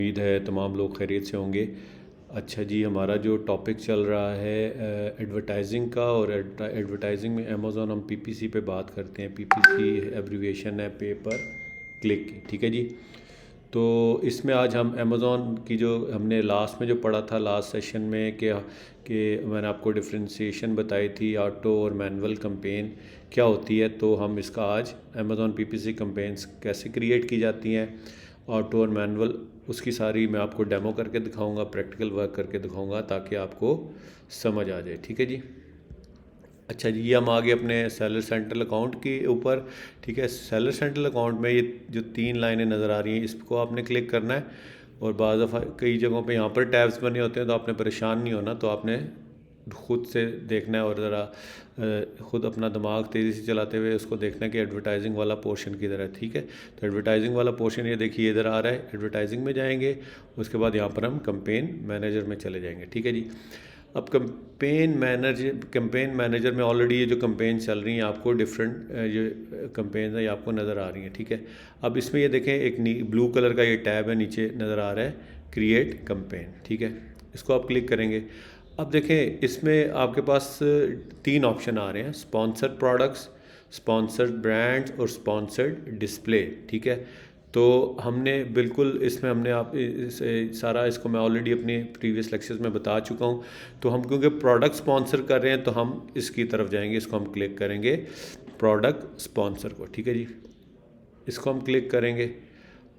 उम्मीद है तमाम लोग खैरियत से होंगे। अच्छा जी, हमारा जो टॉपिक चल रहा है एडवर्टाइजिंग का, और एडवर्टाइजिंग में अमेज़ॉन हम पीपीसी पे बात करते हैं। पीपीसी एब्रीविएशन है पे पर क्लिक की, ठीक है जी। तो इसमें आज हम अमेज़ॉन की जो हमने लास्ट में जो पढ़ा था लास्ट सेशन में कि मैंने आपको डिफ्रेंशिएशन बताई थी, ऑटो और मैनुअल कैंपेन क्या होती है। तो हम इसका आज अमेज़ॉन पीपीसी कैंपेन्स कैसे क्रिएट की जाती हैं, ऑटो और मैनुअल, उसकी सारी मैं आपको डेमो करके दिखाऊंगा, प्रैक्टिकल वर्क करके दिखाऊंगा ताकि आपको समझ आ जाए, ठीक है जी। अच्छा जी, ये हम आगे अपने सेलर सेंट्रल अकाउंट के ऊपर, ठीक है। सेलर सेंट्रल अकाउंट में ये जो 3 लाइनें नज़र आ रही हैं, इसको आपने क्लिक करना है। और बाज़ दफ़ा कई जगहों पे यहाँ पर टैब्स बने होते हैं, तो आपने परेशान नहीं होना, तो आपने खुद से देखना है और ज़रा ख़ुद अपना दिमाग तेज़ी से चलाते हुए उसको देखना है कि एडवर्टाइजिंग वाला पोर्शन किधर है, ठीक है। तो एडवर्टाइजिंग वाला पोर्शन ये देखिए इधर आ रहा है, एडवर्टाइजिंग में जाएंगे, उसके बाद यहाँ पर हम कैंपेन मैनेजर में चले जाएंगे, ठीक है जी। अब कैंपेन मैनेजर में ऑलरेडी ये जो कैंपेन चल रही हैं आपको डिफरेंट जो कैंपेन है ये आपको नज़र आ रही हैं, ठीक है। अब इसमें ये देखें एक ब्लू कलर का ये टैब है नीचे नज़र आ रहा है, क्रिएट कैंपेन, ठीक है। इसको आप क्लिक करेंगे। अब देखें इसमें आपके पास 3 ऑप्शन आ रहे हैं, स्पॉन्सर्ड प्रोडक्ट्स, स्पॉन्सर्ड ब्रांड्स और स्पॉन्सर्ड डिस्प्ले, ठीक है। तो हमने बिल्कुल इसमें हमने सारा इसको मैं ऑलरेडी अपने प्रीवियस लेक्चर्स में बता चुका हूँ। तो हम क्योंकि प्रोडक्ट स्पॉन्सर कर रहे हैं तो हम इसकी तरफ जाएंगे, इसको हम क्लिक करेंगे प्रोडक्ट स्पॉन्सर को, ठीक है जी। इसको हम क्लिक करेंगे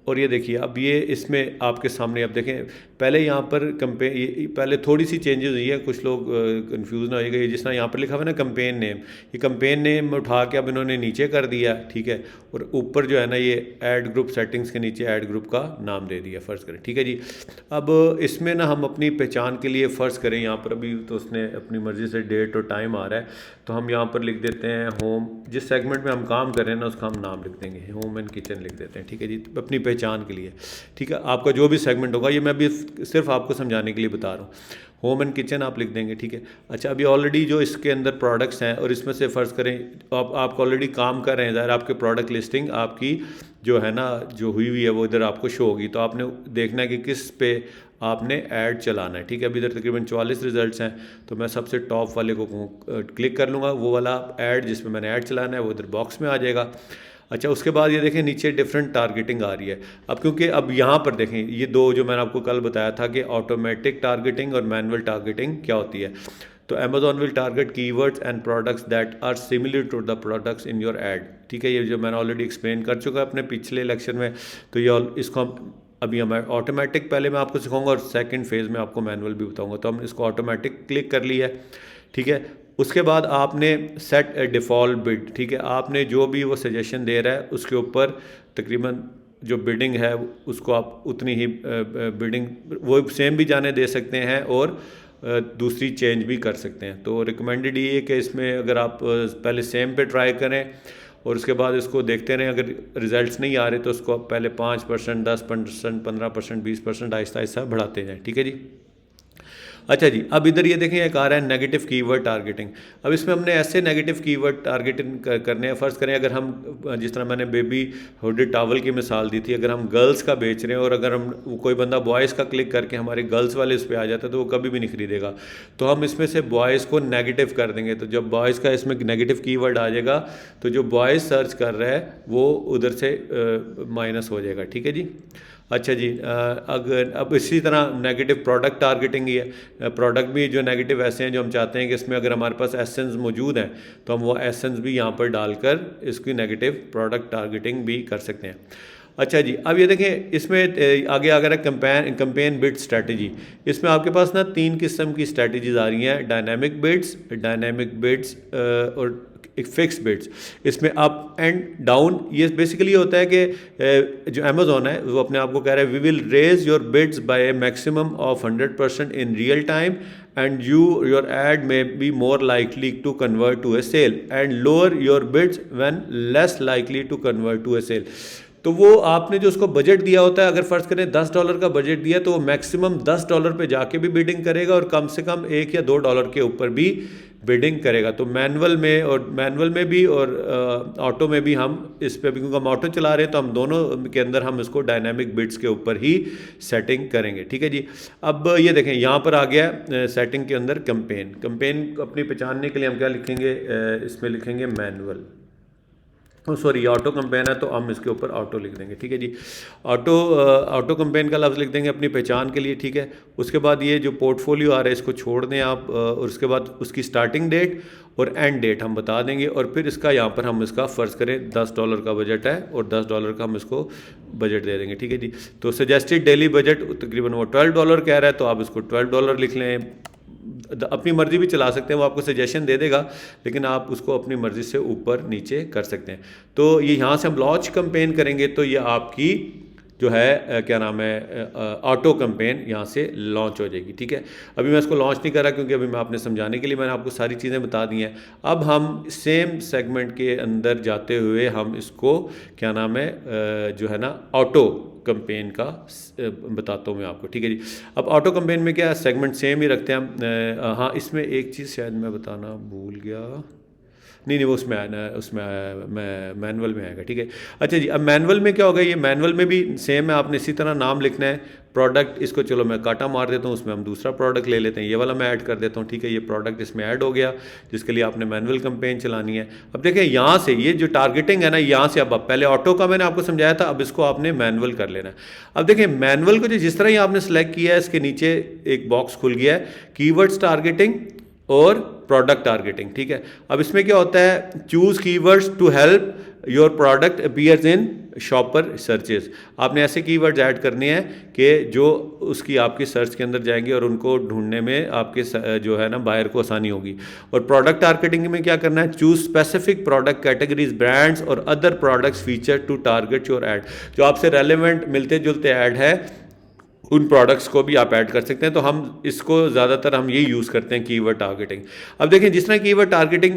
और ये देखिए अब ये इसमें आपके सामने अब देखें, पहले यहाँ पर पहले थोड़ी सी चेंजेस हुई है, कुछ लोग कंफ्यूज ना होइएगा। ये जिस तरह यहाँ पर लिखा हुआ है ना कैंपेन नेम, ये कैंपेन नेम उठा के अब इन्होंने नीचे कर दिया, ठीक है। और ऊपर जो है ना ये ऐड ग्रुप सेटिंग्स के नीचे ऐड ग्रुप का नाम दे दिया, फ़र्ज़ करें, ठीक है जी। अब इसमें ना हम अपनी पहचान के लिए फ़र्ज़ करें, यहाँ पर अभी तो उसने अपनी मर्ज़ी से डेट और टाइम आ रहा है, तो हम यहाँ पर लिख देते हैं होम, जिस सेगमेंट में हम काम कर रहे हैं ना उसका हम नाम लिख देंगे, होम एंड किचन लिख देते हैं, ठीक है जी, अपनी पहचान के लिए, ठीक है। आपका जो भी सेगमेंट होगा, ये मैं भी सिर्फ आपको समझाने के लिए बता रहा हूँ, होम एंड किचन आप लिख देंगे, ठीक है। अच्छा, अभी ऑलरेडी जो इसके अंदर प्रोडक्ट्स हैं और इसमें से फ़र्ज़ करें आप ऑलरेडी काम कर रहे हैं, ज़ाहिर आपके प्रोडक्ट लिस्टिंग आपकी जो है ना जो हुई हुई है वो इधर आपको शो होगी। तो आपने देखना है कि किस पे आपने ऐड चलाना है, ठीक है। अभी इधर तकरीबन 44 रिजल्ट्स हैं, तो मैं सबसे टॉप वाले को क्लिक कर लूँगा, वो वाला ऐड जिसमें मैंने ऐड चलाना है वो इधर बॉक्स में आ जाएगा। अच्छा, उसके बाद ये देखें नीचे डिफरेंट टारगेटिंग आ रही है। अब क्योंकि अब यहाँ पर देखें ये दो जो मैंने आपको कल बताया था कि ऑटोमेटिक टारगेटिंग और मैनुअल टारगेटिंग क्या होती है। तो Amazon will target keywords and products that are similar to the products in your ad, ठीक है। ये जो मैंने ऑलरेडी एक्सप्लेन कर चुका है अपने पिछले लेक्चर में। तो ये इसको हम अभी हमें ऑटोमेटिक पहले मैं आपको सिखाऊंगा और सेकंड फेज़ में आपको मैनुअल भी बताऊंगा। तो हम इसको ऑटोमेटिक क्लिक कर लिया है, ठीक है। उसके बाद आपने सेट ए डिफ़ॉल्ट बिड, ठीक है। आपने जो भी वो सजेशन दे रहा है उसके ऊपर तकरीबन जो बिडिंग है उसको आप उतनी ही बिडिंग वो सेम भी जाने दे सकते हैं और दूसरी चेंज भी कर सकते हैं। तो रिकमेंडेड ये है कि इसमें अगर आप पहले सेम पे ट्राई करें और उसके बाद इसको देखते रहें, अगर रिजल्ट्स नहीं आ रहे तो उसको आप पहले 5%, 10%, 15%, 20% आहिस्ता आहिस्ता बढ़ाते जाएँ, ठीक है जी। अच्छा जी, अब इधर ये देखें एक आ रहा है नेगेटिव कीवर्ड टारगेटिंग। अब इसमें हमने ऐसे नेगेटिव कीवर्ड टारगेटिंग करने हैं। फ़र्ज़ करें अगर हम जिस तरह मैंने बेबी हुडेड टॉवल की मिसाल दी थी, अगर हम गर्ल्स का बेच रहे हैं और अगर हम कोई बंदा बॉयज़ का क्लिक करके हमारे गर्ल्स वाले उस पर आ जाता है तो वो कभी भी नहीं खरीदेगा। तो हम इसमें से बॉयज़ को नेगेटिव कर देंगे। तो जब बॉयज़ का इसमें नेगेटिव कीवर्ड आ जाएगा तो जो बॉयज़ सर्च कर रहा है वो उधर से माइनस हो जाएगा, ठीक है जी। अच्छा जी, अगर अब इसी तरह नेगेटिव प्रोडक्ट टारगेटिंग ही है। प्रोडक्ट भी जो नेगेटिव ऐसे हैं जो हम चाहते हैं कि इसमें अगर हमारे पास एसेंस मौजूद हैं तो हम वो एसेंस भी यहाँ पर डालकर इसकी नेगेटिव प्रोडक्ट टारगेटिंग भी कर सकते हैं। अच्छा जी, अब ये देखें इसमें आगे आ गया कैंपेन बिड स्ट्रेटजी। इसमें आपके पास ना 3 किस्म की स्ट्रेटजीज आ रही हैं, डायनामिक बिड्स और एक फिक्स बिड्स। इसमें अप एंड डाउन, ये बेसिकली होता है कि जो अमेजोन है वो अपने आप को कह रहा है we will raise your bids by a maximum of 100% in real time and your ad may be more likely to convert to a sale and lower your bids when less likely to convert to a sale. तो वो आपने जो उसको budget दिया होता है, अगर फ़र्ज़ करें $10 का बजट दिया तो वो मैक्सिमम $10 पे जाके भी बिडिंग करेगा और कम से कम $1 या $2 के ऊपर भी बिडिंग करेगा। तो मैनुअल में भी और ऑटो में भी हम इस पे भी, क्योंकि हम ऑटो चला रहे हैं तो हम दोनों के अंदर हम इसको डायनामिक बिड्स के ऊपर ही सेटिंग करेंगे। ठीक है जी। अब ये देखें यहाँ पर आ गया सेटिंग के अंदर कंपेन अपनी पहचानने के लिए हम क्या लिखेंगे, इसमें लिखेंगे मैनुअल, सॉरी ऑटो कंपेन है तो हम इसके ऊपर ऑटो लिख देंगे। ठीक है जी। ऑटो कंपेन का लफ्ज़ लिख देंगे अपनी पहचान के लिए। ठीक है। उसके बाद ये जो पोर्टफोलियो आ रहा है इसको छोड़ दें आप, और उसके बाद उसकी स्टार्टिंग डेट और एंड डेट हम बता देंगे, और फिर इसका यहाँ पर हम इसका फ़र्ज़ करें $10 का बजट है और $10 का हम इसको बजट दे देंगे। ठीक है जी। तो सजेस्टेड डेली बजट तकरीबन वो $12 कह रहा है, तो आप इसको $12 लिख लें। अपनी मर्ज़ी भी चला सकते हैं, वो आपको सजेशन दे देगा, लेकिन आप उसको अपनी मर्ज़ी से ऊपर नीचे कर सकते हैं। तो ये यहाँ से हम लॉन्च कंपेन करेंगे तो ये आपकी जो है क्या नाम है, ऑटो कंपेन यहाँ से लॉन्च हो जाएगी। ठीक है। अभी मैं इसको लॉन्च नहीं कर रहा क्योंकि अभी मैं आपने समझाने के लिए मैंने आपको सारी चीज़ें बता दी हैं। अब हम सेम सेगमेंट के अंदर जाते हुए हम इसको क्या नाम है, जो है ना ऑटो कंपेन का बताता हूँ मैं आपको। ठीक है जी। अब ऑटो कंपेन में क्या सेगमेंट सेम ही रखते हैं हम। हाँ, इसमें एक चीज़ शायद मैं बताना भूल गया, नहीं वो उसमें आया, उसमें मैं मैनुअल में आएगा। ठीक है। अच्छा जी। अब मैनुअल में क्या होगा, ये मैनुअल में भी सेम है, आपने इसी तरह नाम लिखना है। प्रोडक्ट, इसको चलो मैं काटा मार देता हूँ, उसमें हम दूसरा प्रोडक्ट ले लेते हैं, ये वाला मैं ऐड कर देता हूँ। ठीक है। ये प्रोडक्ट इसमें ऐड हो गया जिसके लिए आपने मैनुअल कंपेन चलानी है। अब देखिए यहाँ से ये जो टारगेटिंग है ना, यहाँ से अब पहले ऑटो का मैंने आपको समझाया था, अब इसको आपने मैनुअल कर लेना है। अब देखिए मैनुअल को जिस तरह ही आपने सेलेक्ट किया है, इसके नीचे एक बॉक्स खुल गया है, कीवर्ड्स टारगेटिंग और प्रोडक्ट टारगेटिंग। ठीक है। अब इसमें क्या होता है, choose keywords to help your product appears in shopper searches. आपने ऐसे कीवर्ड्स ऐड करने हैं कि जो उसकी आपकी सर्च के अंदर जाएंगे और उनको ढूंढने में आपके जो है ना बायर को आसानी होगी। और प्रोडक्ट टारगेटिंग में क्या करना है, choose specific product categories, brands और other products feature to target your ad. जो आपसे रेलेवेंट मिलते जुलते ऐड है उन प्रोडक्ट्स को भी आप ऐड कर सकते हैं। तो हम इसको ज़्यादातर हम यही यूज़ करते हैं, कीवर्ड टारगेटिंग। अब देखें जिस तरह कीवर्ड टारगेटिंग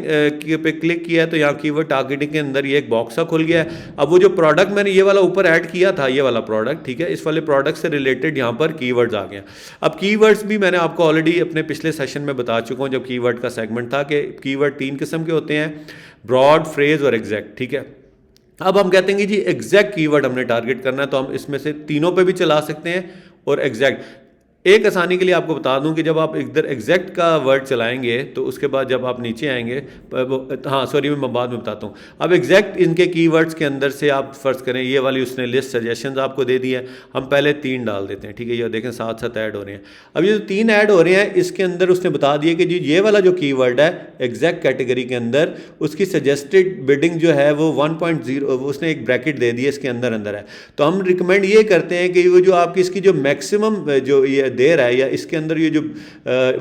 पे क्लिक किया है तो यहाँ कीवर्ड टारगेटिंग के अंदर ये एक बॉक्स सा खुल गया है। अब वो जो प्रोडक्ट मैंने ये वाला ऊपर ऐड किया था, ये वाला प्रोडक्ट, ठीक है, इस वाले प्रोडक्ट से रिलेटेड यहाँ पर कीवर्ड्स आ गए हैं। अब कीवर्ड्स भी मैंने आपको ऑलरेडी अपने पिछले सेशन में बता चुका हूँ जब कीवर्ड का सेगमेंट था, कि कीवर्ड 3 किस्म के होते हैं, ब्रॉड, फ्रेज और एग्जैक्ट। ठीक है। अब हम कहते हैं कि जी एग्जैक्ट कीवर्ड हमने टारगेट करना है, तो हम इसमें से तीनों पे भी चला सकते हैं। और एग्जैक्ट, एक आसानी के लिए आपको बता दूं कि जब आप इधर एग्जैक्ट का वर्ड चलाएंगे तो उसके बाद जब आप नीचे आएंगे, हाँ सॉरी मैं बाद में बताता हूँ। अब एग्जैक्ट इनके कीवर्ड्स के अंदर से आप फर्ज करें ये वाली उसने लिस्ट सजेशंस आपको दे दी है, हम पहले 3 डाल देते हैं। ठीक है। ये देखें साथ साथ ऐड हो रहे हैं। अब ये जो 3 ऐड हो रहे हैं इसके अंदर उसने बता दिया कि जी ये वाला जो कीवर्ड है एग्जैक्ट कैटेगरी के अंदर उसकी सजेस्टेड बिडिंग जो है वो 1.0, उसने एक ब्रैकेट दे दी है, इसके अंदर है। तो हम रिकमेंड ये करते हैं कि वो जो आपकी इसकी जो मैक्सिमम जो ये दे रहा है, या इसके अंदर ये जो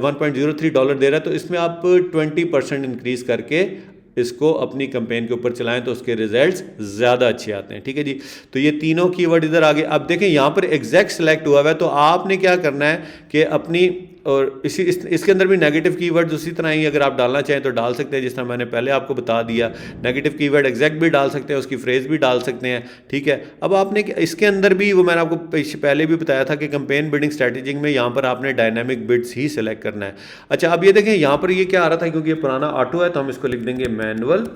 $1.03 दे रहा है, तो इसमें आप 20% इंक्रीज करके इसको अपनी कैंपेन के ऊपर चलाएं तो उसके रिजल्ट्स ज़्यादा अच्छे आते हैं। ठीक है जी। तो ये तीनों कीवर्ड इधर आगे। अब देखें यहाँ पर एग्जैक्ट सेलेक्ट हुआ है, तो आपने क्या करना है कि अपनी, और इसके अंदर भी नेगेटिव कीवर्ड्स उसी तरह ही अगर आप डालना चाहें तो डाल सकते हैं, जिस तरह मैंने पहले आपको बता दिया। नेगेटिव कीवर्ड एग्जैक्ट भी डाल सकते हैं, उसकी फ्रेज भी डाल सकते हैं। ठीक है। अब आपने इसके अंदर भी वो मैंने आपको पहले भी बताया था कि कैंपेन बिडिंग स्ट्रैटेजी में यहाँ पर आपने डायनामिक बिड्स ही सिलेक्ट करना है। अच्छा, अब ये देखें यहाँ पर ये क्या आ रहा था, क्योंकि ये पुराना ऑटो है तो हम इसको लिख देंगे मैनुअल।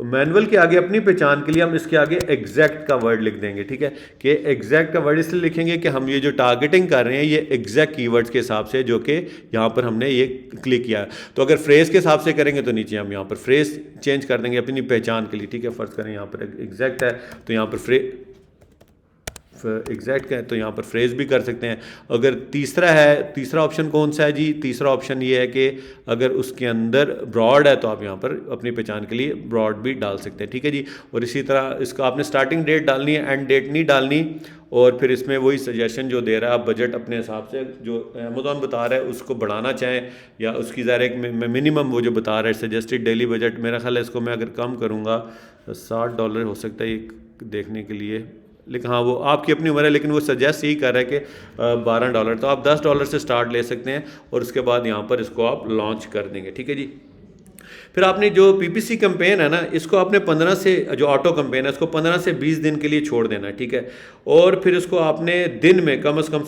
मैनुअल के आगे अपनी पहचान के लिए हम इसके आगे एग्जैक्ट का वर्ड लिख देंगे। ठीक है। कि एग्जैक्ट का वर्ड इसलिए लिखेंगे कि हम ये जो टारगेटिंग कर रहे हैं ये एग्जैक्ट कीवर्ड्स के हिसाब से, जो कि यहाँ पर हमने ये क्लिक किया है। तो अगर फ्रेज के हिसाब से करेंगे तो नीचे हम यहाँ पर फ्रेज चेंज कर देंगे अपनी पहचान के लिए। ठीक है। फर्ज करें यहाँ पर एग्जैक्ट है तो यहाँ पर एग्जैक्ट है तो यहाँ पर फ्रेज भी कर सकते हैं। अगर तीसरा ऑप्शन कौन सा है जी, तीसरा ऑप्शन ये है कि अगर उसके अंदर ब्रॉड है तो आप यहाँ पर अपनी पहचान के लिए ब्रॉड भी डाल सकते हैं। ठीक है जी। और इसी तरह इसका आपने स्टार्टिंग डेट डालनी है, एंड डेट नहीं डालनी। और फिर इसमें वही सजेशन जो दे रहा है, आप बजट अपने हिसाब से जो अमेज़ॉन बता रहा है उसको बढ़ाना चाहें, या उसकी ज़ाहिर एक मिनिमम वो जो बता रहा है सजेस्टेड डेली बजट, मेरा ख्याल है इसको मैं अगर कम करूँगा $60 हो सकता है देखने के लिए, लेकिन हाँ वो आपकी अपनी उम्र है, लेकिन वो सजेस्ट यही कर रहा है कि $12। तो आप $10 से स्टार्ट ले सकते हैं और उसके बाद यहाँ पर इसको आप लॉन्च कर देंगे। ठीक है जी। फिर आपने जो पीपीसी कैंपेन है ना, इसको आपने 15 से, जो ऑटो कैंपेन है, इसको 15 से 20 दिन के लिए छोड़ देना है, ठीक है। और फिर इसको आपने दिन में कम से कम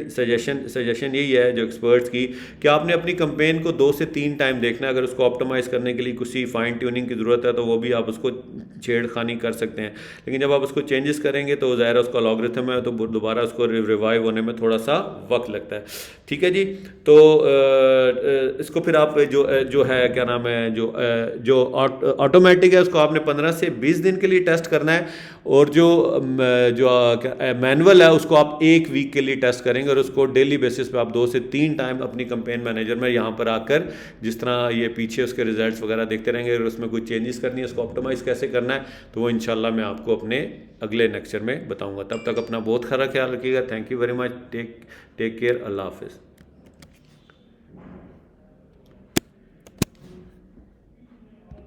सजेशन यही है जो एक्सपर्ट्स की, कि आपने अपनी कैंपेन को 2 से 3 टाइम देखना है। अगर उसको ऑप्टिमाइज़ करने के लिए किसी फाइन ट्यूनिंग की ज़रूरत है तो वो भी आप उसको छेड़खानी कर सकते हैं, लेकिन जब आप उसको चेंजेस करेंगे तो ज़ाहिर है उसका लॉगरिथम है, तो दोबारा उसको रिवाइव होने में थोड़ा सा वक्त लगता है, ठीक है जी। तो इसको फिर आप जो है क्या नाम है, जो ऑटोमेटिक है उसको आपने 15 से 20 दिन के लिए टेस्ट करना है, और जो मैनुअल है उसको आप 1 वीक के लिए टेस्ट करेंगे, और उसको डेली बेसिस पे आप 2 से 3 टाइम अपनी कैंपेन मैनेजर में यहाँ पर आकर जिस तरह ये पीछे उसके रिजल्ट्स वगैरह देखते रहेंगे। अगर उसमें कोई चेंजेस करनी है, उसको ऑप्टिमाइज़ कैसे करना है, तो वो इंशाल्लाह मैं आपको अपने अगले लेक्चर में बताऊँगा। तब तक अपना बहुत सारा ख्याल रखिएगा। Thank you very much. Take care. Allah हाफिज़।